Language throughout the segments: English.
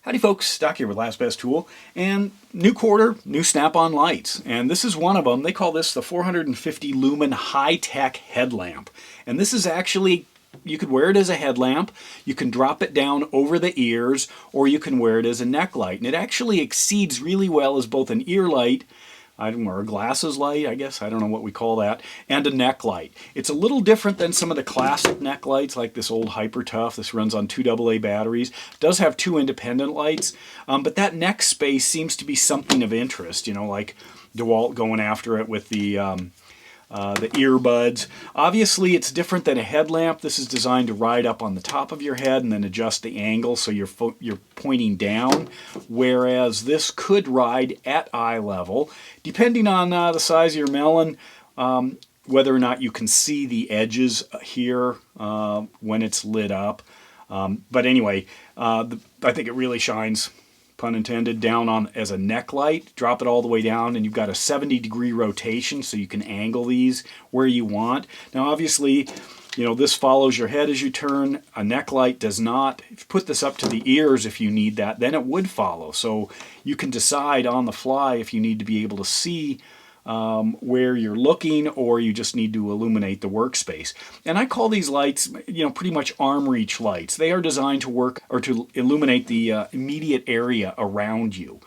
Howdy folks, Doc here with Last Best Tool, and new quarter, new snap-on lights, and this is one of them. They call this the 450 lumen high-tech headlamp, and this is actually, you could wear it as a headlamp, you can drop it down over the ears, or you can wear it as a neck light, and it actually exceeds really well as both an ear light, or a glasses light, I guess, I don't know what we call that, and a neck light. It's a little different than some of the classic neck lights, like this old Hyper Tough. This runs on 2 AA batteries. It does have 2 independent lights, but that neck space seems to be something of interest, you know, like DeWalt going after it with the earbuds. Obviously, it's different than a headlamp. This is designed to ride up on the top of your head and then adjust the angle so you're pointing down, whereas this could ride at eye level, depending on the size of your melon, whether or not you can see the edges here when it's lit up. But anyway, I think it really shines, pun intended, down on as a neck light. Drop it all the way down and you've got a 70-degree rotation so you can angle these where you want. Now obviously, you know, this follows your head as you turn. A neck light does not. If you put this up to the ears if you need that, then it would follow. So you can decide on the fly if you need to be able to see where you're looking, or you just need to illuminate the workspace. And I call these lights, you know, pretty much arm reach lights. They are designed to work or to illuminate the immediate area around you,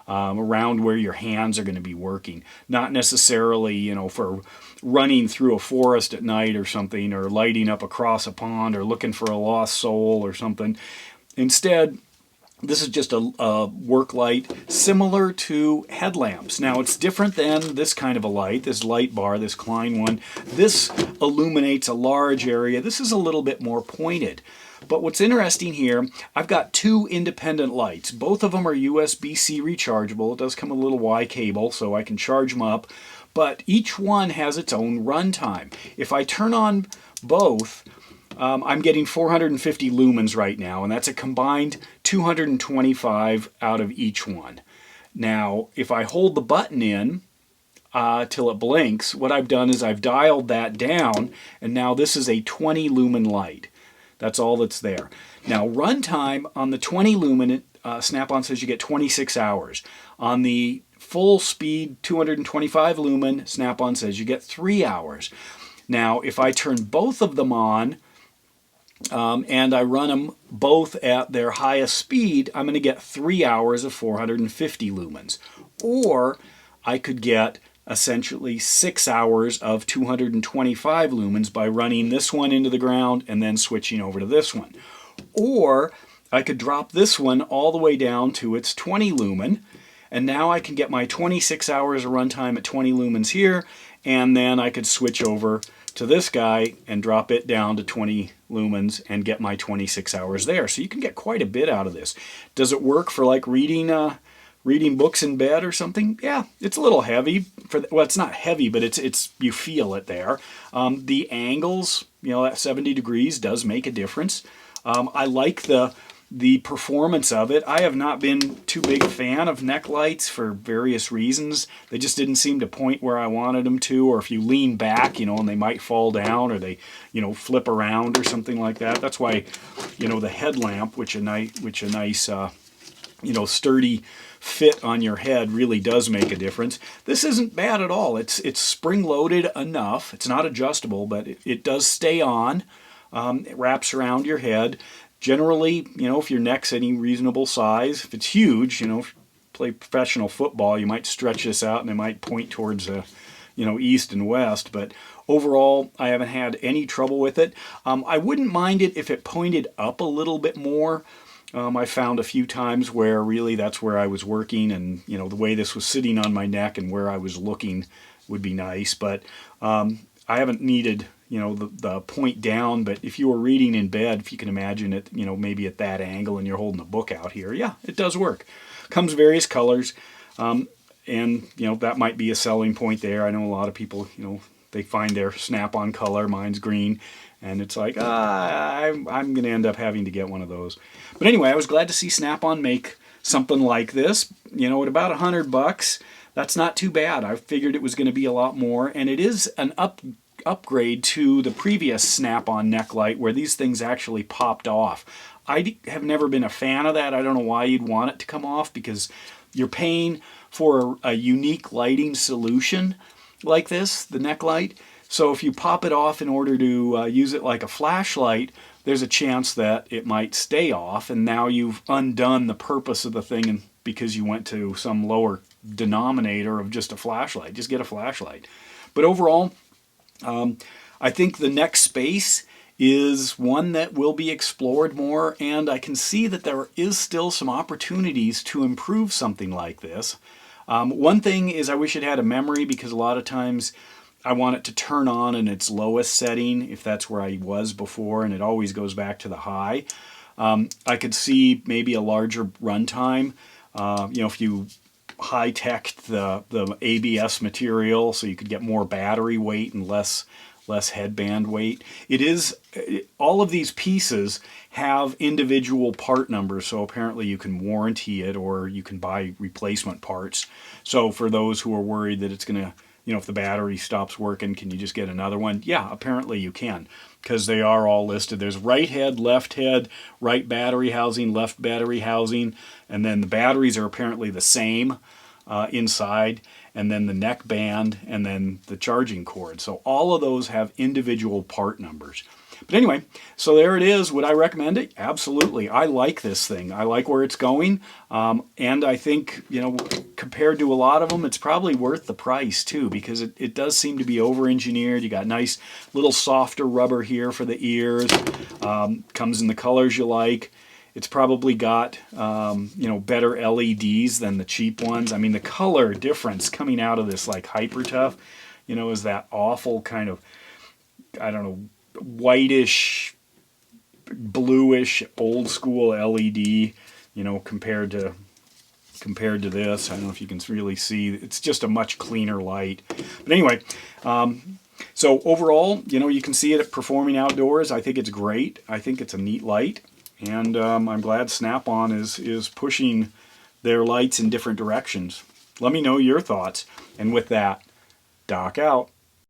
around where your hands are going to be working. Not necessarily, you know, for running through a forest at night or something, or lighting up across a pond, or looking for a lost soul or something. Instead, this is just a work light similar to headlamps. Now it's different than this kind of a light, this light bar, this Klein one. This illuminates a large area. This is a little bit more pointed. But what's interesting here, I've got 2 independent lights. Both of them are USB-C rechargeable. It does come with a little Y cable so I can charge them up. But each one has its own runtime. If I turn on both, I'm getting 450 lumens right now, and that's a combined 225 out of each one. Now, if I hold the button in till it blinks, what I've done is I've dialed that down, and now this is a 20 lumen light. That's all that's there. Now, runtime on the 20 lumen, Snap-on says you get 26 hours. On the full speed 225 lumen, Snap-on says you get 3 hours. Now, if I turn both of them on, and I run them both at their highest speed, I'm going to get 3 hours of 450 lumens. Or I could get essentially 6 hours of 225 lumens by running this one into the ground and then switching over to this one. Or I could drop this one all the way down to its 20 lumen, and now I can get my 26 hours of runtime at 20 lumens here, and then I could switch over to this guy and drop it down to 20 lumens and get my 26 hours there. So you can get quite a bit out of this. Does it work for like reading books in bed or something? Yeah, it's a little heavy. Well, it's not heavy, but it's you feel it there. The angles, you know, at 70 degrees does make a difference. I like the performance of it. I have not been too big a fan of neck lights for various reasons. They just didn't seem to point where I wanted them to, or if you lean back, you know, and they might fall down, or they, you know, flip around or something like that. That's why, you know, the headlamp, which a nice, you know, sturdy fit on your head really does make a difference. This isn't bad at all. It's spring-loaded enough. It's not adjustable, but it does stay on. It wraps around your head. Generally, you know, if your neck's any reasonable size, if it's huge, you know, if you play professional football, you might stretch this out and it might point towards, you know, east and west. But overall, I haven't had any trouble with it. I wouldn't mind it if it pointed up a little bit more. I found a few times where really that's where I was working, and, you know, the way this was sitting on my neck and where I was looking would be nice. But I haven't needed, you know, the point down, but if you were reading in bed, if you can imagine it, you know, maybe at that angle and you're holding a book out here, yeah, it does work. Comes various colors, and, you know, that might be a selling point there. I know a lot of people, you know, they find their Snap-on color, mine's green, and it's like, I'm going to end up having to get one of those. But anyway, I was glad to see Snap-on make something like this, you know, at about $100. That's not too bad. I figured it was going to be a lot more, and it is an upgrade to the previous Snap-on neck light where these things actually popped off. I have never been a fan of that. I don't know why you'd want it to come off, because you're paying for a unique lighting solution like this, the neck light. So if you pop it off in order to use it like a flashlight, there's a chance that it might stay off, and now you've undone the purpose of the thing, and because you went to some lower denominator of just a flashlight. Just get a flashlight. But overall, I think the neck space is one that will be explored more, and I can see that there is still some opportunities to improve something like this. One thing is I wish it had a memory, because a lot of times I want it to turn on in its lowest setting, if that's where I was before, and it always goes back to the high. I could see maybe a larger runtime, if you high-tech the ABS material so you could get more battery weight and less headband weight. All of these pieces have individual part numbers, so apparently you can warranty it or you can buy replacement parts. So for those who are worried that it's going to, if the battery stops working, can you just get another one? Yeah, apparently you can, because they are all listed. There's right head, right battery housing, left battery housing, and then the batteries are apparently the same inside, and then the neck band, and then the charging cord. So all of those have individual part numbers. But anyway, so there it is. Would I recommend it? Absolutely. I like this thing. I like where it's going. And I think, compared to a lot of them, it's probably worth the price too, because it does seem to be over-engineered. You got nice little softer rubber here for the ears. Comes in the colors you like. It's probably got, better LEDs than the cheap ones. I mean, the color difference coming out of this, like Hyper Tough, is that awful kind of, I don't know, whitish, bluish, old school LED, compared to this. I don't know if you can really see. It's just a much cleaner light. But anyway, so overall, you can see it performing outdoors. I think it's great. I think it's a neat light. And I'm glad Snap-on is pushing their lights in different directions. Let me know your thoughts. And with that, Doc out.